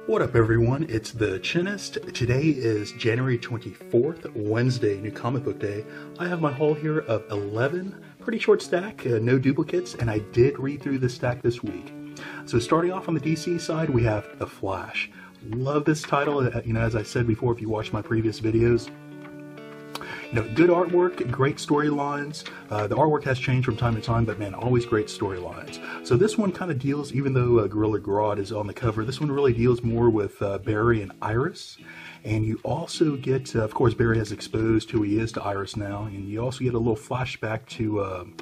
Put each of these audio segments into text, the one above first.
What up everyone, it's the Chinist. Today is January 24th, Wednesday, new comic book day. I have my haul here of 11, pretty short stack, no duplicates, and I did read through this stack this week. So starting off on the DC side, we have The Flash. Love this title, as I said before, if you watched my previous videos. Good artwork, great storylines. The artwork has changed from time to time, but man, always great storylines. So this one kind of deals, even though Gorilla Grodd is on the cover, this one really deals more with Barry and Iris. And you also get, of course, Barry has exposed who he is to Iris now, and you also get a little flashback to,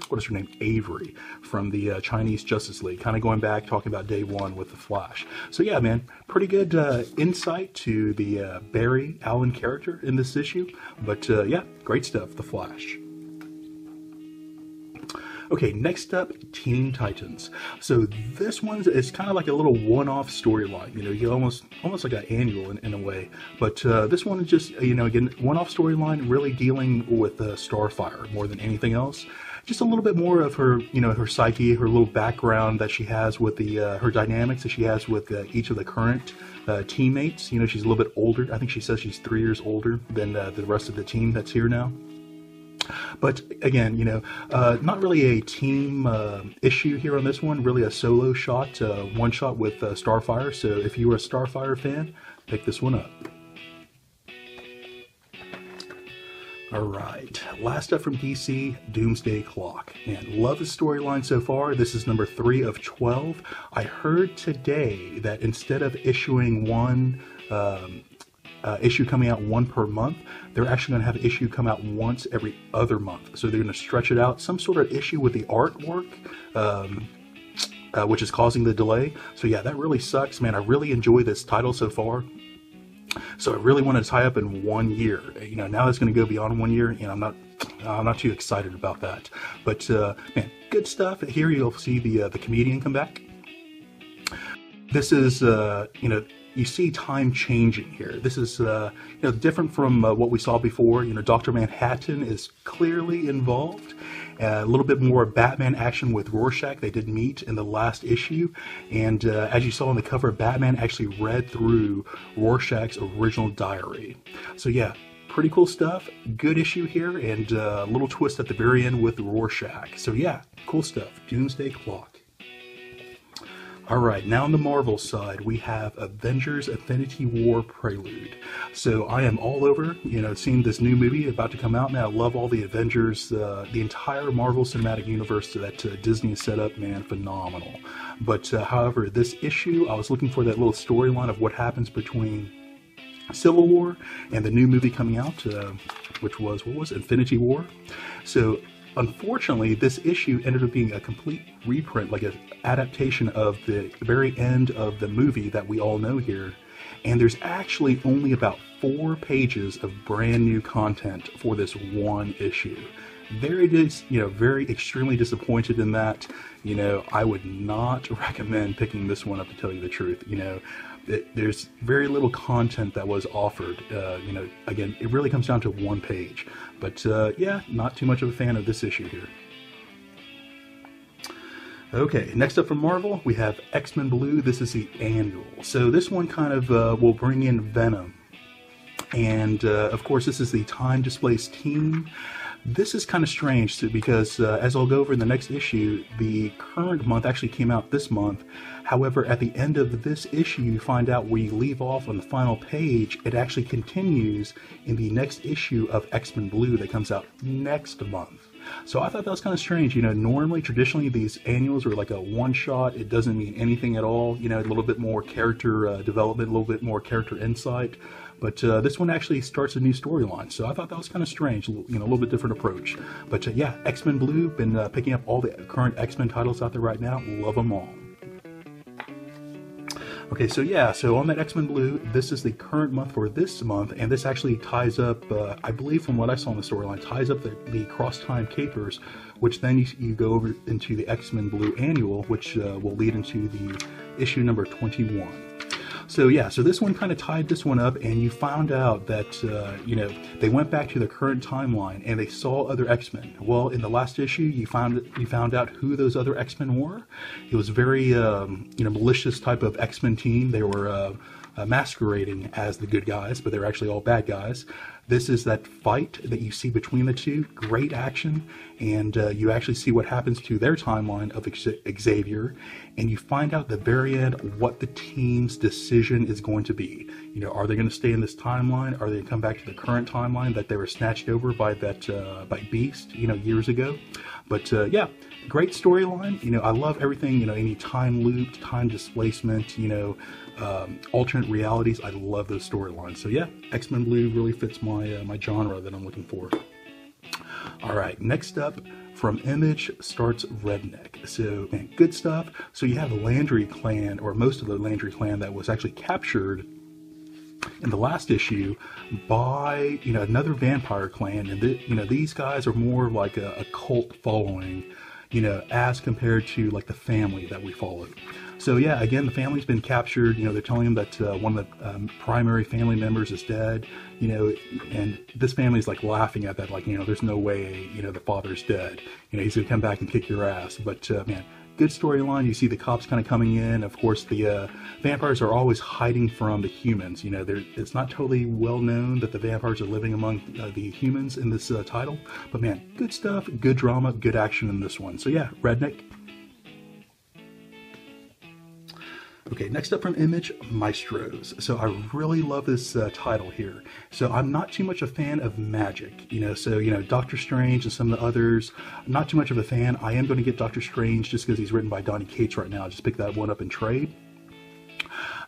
what is her name, Avery, from the Chinese Justice League, kind of going back, talking about day one with the Flash. So yeah, man, pretty good insight to the Barry Allen character in this issue, but yeah, great stuff, The Flash. Okay, next up, Teen Titans. So this one is kind of like a little one-off storyline. You almost like an annual in a way. But this one is just, again, one-off storyline, really dealing with Starfire more than anything else. Just a little bit more of her, her psyche, her little background that she has with the her dynamics that she has with each of the current teammates. She's a little bit older. I think she says she's 3 years older than the rest of the team that's here now. But again, not really a team issue here on this one, really a solo shot, one shot with Starfire. So if you were a Starfire fan, pick this one up. Alright, last up from DC, Doomsday Clock. And love the storyline so far. This is number 3 of 12. I heard today that instead of issuing one issue coming out one per month, they're actually going to have an issue come out once every other month. So they're going to stretch it out, some sort of issue with the artwork, which is causing the delay. So yeah, that really sucks, man. I really enjoy this title so far. So I really want to tie up in 1 year. Now it's going to go beyond 1 year, and I'm not too excited about that. But man, good stuff. Here you'll see the comedian come back. This is you see time changing here. This is different from what we saw before. Dr. Manhattan is clearly involved. A little bit more Batman action with Rorschach. They did meet in the last issue, and as you saw on the cover, Batman actually read through Rorschach's original diary. So yeah, pretty cool stuff. Good issue here, and a little twist at the very end with Rorschach. So yeah, cool stuff. Doomsday Clock. Alright, now on the Marvel side, we have Avengers Infinity War Prelude. So I am all over, seeing this new movie about to come out. Man, I love all the Avengers, the entire Marvel Cinematic Universe that Disney has set up, man, phenomenal. But however, this issue, I was looking for that little storyline of what happens between Civil War and the new movie coming out, which was, Infinity War. So unfortunately, this issue ended up being a complete reprint, like an adaptation of the very end of the movie that we all know here. And there's actually only about 4 pages of brand new content for this one issue. Very extremely disappointed in that. I would not recommend picking this one up, to tell you the truth. There's very little content that was offered. Again, it really comes down to 1 page. But yeah, not too much of a fan of this issue here. Okay, next up from Marvel, we have X-Men Blue. This is the annual. So this one kind of will bring in Venom. And of course, this is the time-displaced team. This is kind of strange because, as I'll go over in the next issue, the current month actually came out this month. However, at the end of this issue, you find out where you leave off on the final page, it actually continues in the next issue of X-Men Blue that comes out next month. So I thought that was kind of strange. Normally, traditionally, these annuals are like a one-shot. It doesn't mean anything at all. A little bit more character development, a little bit more character insight. But this one actually starts a new storyline, so I thought that was kind of strange, a little bit different approach. But yeah, X-Men Blue, been picking up all the current X-Men titles out there right now, love them all. Okay, so yeah, so on that X-Men Blue, this is the current month for this month, and this actually ties up, I believe from what I saw in the storyline, ties up the cross-time capers, which then you go over into the X-Men Blue annual, which will lead into the issue number 21. So yeah, so this one kind of tied this one up, and you found out that, they went back to the current timeline and they saw other X-Men. Well, in the last issue, you found out who those other X-Men were. It was very, malicious type of X-Men team. They were masquerading as the good guys, but they're actually all bad guys. This is that fight that you see between the two. Great action, and you actually see what happens to their timeline of Xavier, and you find out at the very end what the team's decision is going to be. You know, are they going to stay in this timeline? Are they going to come back to the current timeline that they were snatched over by that by Beast, you know, years ago? But yeah, great storyline. You know, I love everything. You know, any time loop, time displacement. You know, alternate realities. I love those storylines. So yeah, X-Men Blue really fits my my genre that I'm looking for. All right, next up from Image starts Redneck. So man, good stuff. So you have the Landry clan, or most of the Landry clan, that was actually captured in the last issue by, you know, another vampire clan, and you know, these guys are more like a cult following, you know, as compared to like the family that we followed. So yeah, again, the family's been captured. You know, they're telling them that one of the primary family members is dead. You know, and this family's like laughing at that, like, you know, there's no way, you know, the father's dead. You know, he's gonna come back and kick your ass. But man, good storyline. You see the cops kind of coming in. Of course, the vampires are always hiding from the humans. You know, it's not totally well known that the vampires are living among the humans in this title. But man, good stuff, good drama, good action in this one. So yeah, Redneck. Okay, next up from Image, Maestros. So I really love this title here. So I'm not too much a fan of magic, you know, so, you know, Doctor Strange and some of the others, I'm not too much of a fan. I am going to get Doctor Strange just because he's written by Donny Cates right now. I just picked that one up in trade.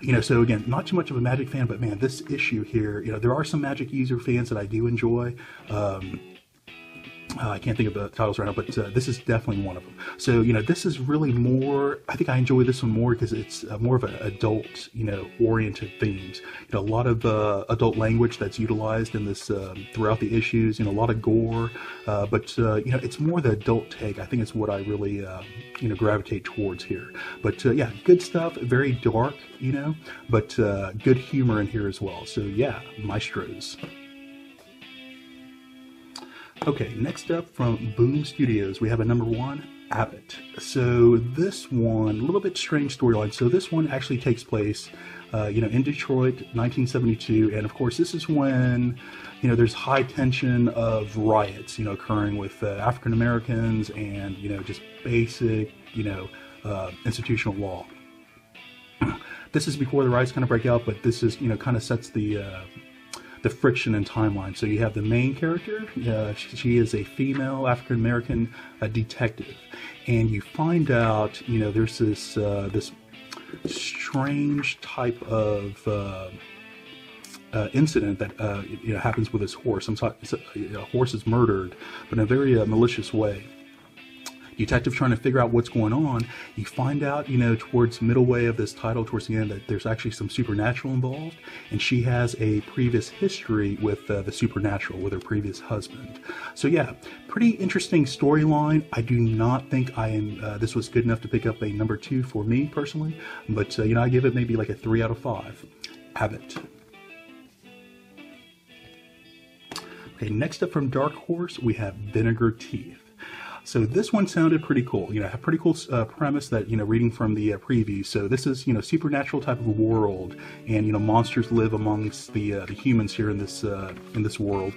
You know, so again, not too much of a magic fan, but man, this issue here, you know, there are some magic user fans that I do enjoy. I can't think of the titles right now, but this is definitely one of them. So, you know, this is really more, I think I enjoy this one more because it's more of an adult, you know, oriented themes. You know, a lot of adult language that's utilized in this throughout the issues, you know, a lot of gore, but, you know, it's more the adult take. I think it's what I really, you know, gravitate towards here. But, yeah, good stuff, very dark, you know, but good humor in here as well. So, yeah, Maestros. Okay, next up from Boom Studios, we have a #1, Abbott. So this one, a little bit strange storyline. So this one actually takes place, you know, in Detroit, 1972, and of course this is when, you know, there's high tension of riots, you know, occurring with African Americans and, you know, just basic, you know, institutional law. This is before the riots kind of break out, but this is, you know, kind of sets the friction and timeline. So you have the main character. She is a female African-American detective, and you find out, you know, there's this this strange type of incident that you know, happens with this horse. A horse is murdered, but in a very malicious way. Detective trying to figure out what's going on. You find out, you know, towards middle way of this title, towards the end, that there's actually some supernatural involved, and she has a previous history with the supernatural, with her previous husband. So yeah, pretty interesting storyline. I do not think I am this was good enough to pick up a #2 for me personally, but you know, I give it maybe like a 3 out of 5. Abbott. Okay, next up from Dark Horse, we have Vinegar Teeth. So this one sounded pretty cool. You know, a pretty cool premise that, you know, reading from the preview. So this is, you know, supernatural type of world, and, you know, monsters live amongst the humans here in this world.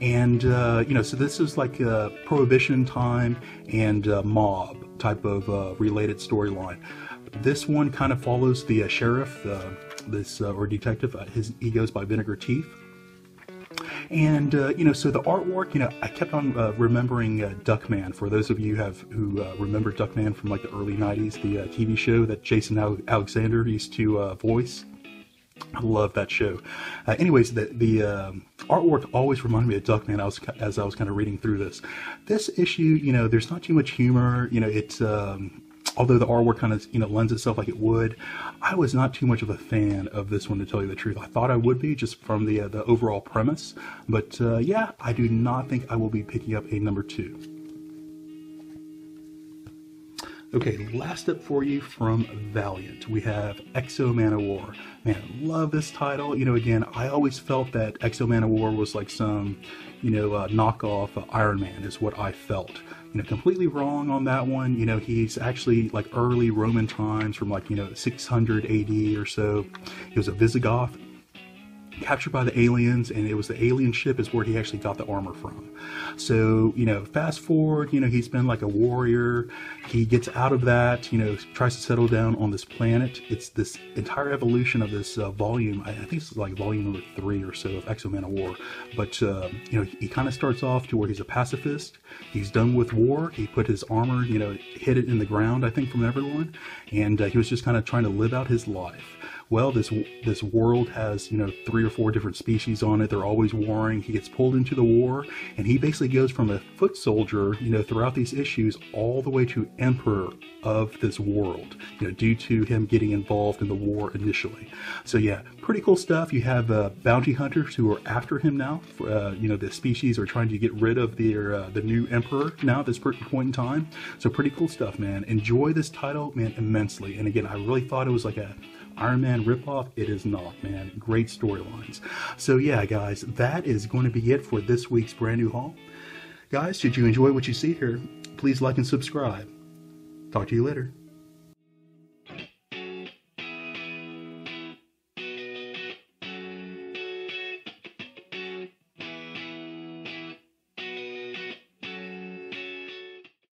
And you know, so this is like Prohibition time and mob type of related storyline. This one kind of follows the sheriff, or detective. He goes by Vinegar Teeth. And, you know, so the artwork, you know, I kept on remembering Duckman. For those of you who remember Duckman from like the early 90s, the TV show that Jason Alexander used to voice. I love that show. Anyways, the artwork always reminded me of Duckman as I was kind of reading through this. This issue, you know, there's not too much humor. You know, it's... although the artwork kind of, you know, lends itself like it would, I was not too much of a fan of this one, to tell you the truth. I thought I would be, just from the overall premise, but yeah, I do not think I will be picking up a #2. Okay, last up for you from Valiant, we have Exo Manowar. Man, love this title. You know, again, I always felt that Exo Manowar was like some, you know, knockoff Iron Man is what I felt. completely wrong on that one. He's actually like early Roman times from like, 600 AD or so. He was a Visigoth, captured by the aliens, and it was the alien ship is where he actually got the armor from. So, fast forward, he's been like a warrior. He gets out of that, tries to settle down on this planet. It's this entire evolution of this volume. I think it's like volume number 3 or so of Manowar. But, he kind of starts off to where he's a pacifist. He's done with war. He put his armor, hid it in the ground, I think, from everyone. And he was just kind of trying to live out his life. Well, this world has, 3 or 4 different species on it. They're always warring. He gets pulled into the war, and he basically goes from a foot soldier, throughout these issues, all the way to emperor of this world, due to him getting involved in the war initially. So yeah, pretty cool stuff. You have bounty hunters who are after him now. The species are trying to get rid of the new emperor now at this point in time. So pretty cool stuff, man. Enjoy this title, man, immensely. And again, I really thought it was like a Iron Man ripoff. It is not, man. Great storylines. So yeah, guys, that is going to be it for this week's brand new haul. Guys, should you enjoy what you see here, please like and subscribe. Talk to you later.